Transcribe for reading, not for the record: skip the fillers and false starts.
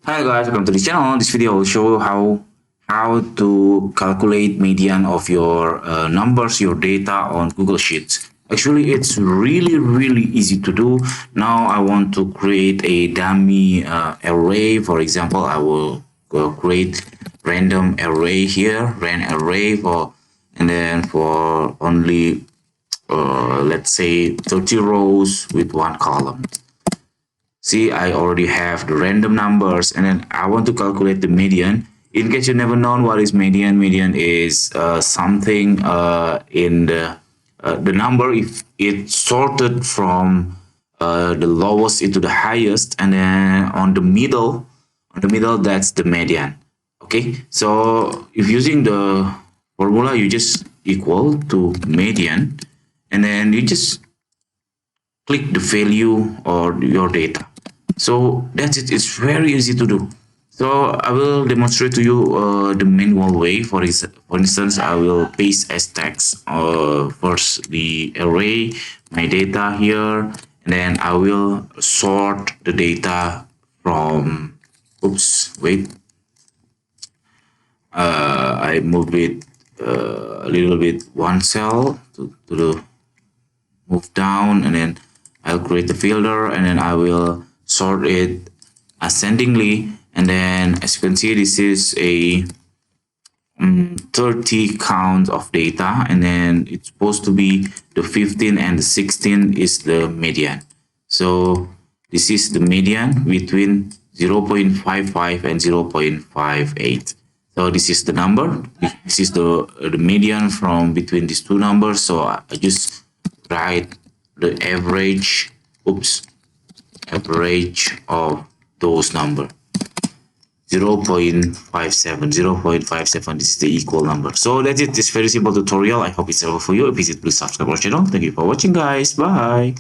Hi guys, welcome to the channel. This video will show how to calculate median of your numbers, your data on Google Sheets. Actually, it's really easy to do. Now I want to create a dummy array. For example, I will create random array here, rand array and then for only let's say 30 rows with one column. See, I already have the random numbers, and then I want to calculate the median. In case you never known what is median, median is something in the number if it's sorted from the lowest into the highest, and then on the middle that's the median. Okay, so if using the formula, you just equal to median, and then you just click the value or your data. So that's it. It's very easy to do. So I will demonstrate to you the manual way. For instance, I will paste as text first the array, my data here, and then I will sort the data from, oops, wait, I move it a little bit one cell to the move down, and then I'll create the filter, and then I will sort it ascendingly. And then as you can see, this is a 30 count of data, and then it's supposed to be the 15 and the 16 is the median. So this is the median between 0.55 and 0.58. So this is the number. This is the median from between these two numbers. So I just write the average, average of those numbers. 0.57, 0.57, this is the equal number. So that's it. It's very simple tutorial. I hope it's helpful for you. If it's, please subscribe our channel. Thank you for watching, guys. Bye.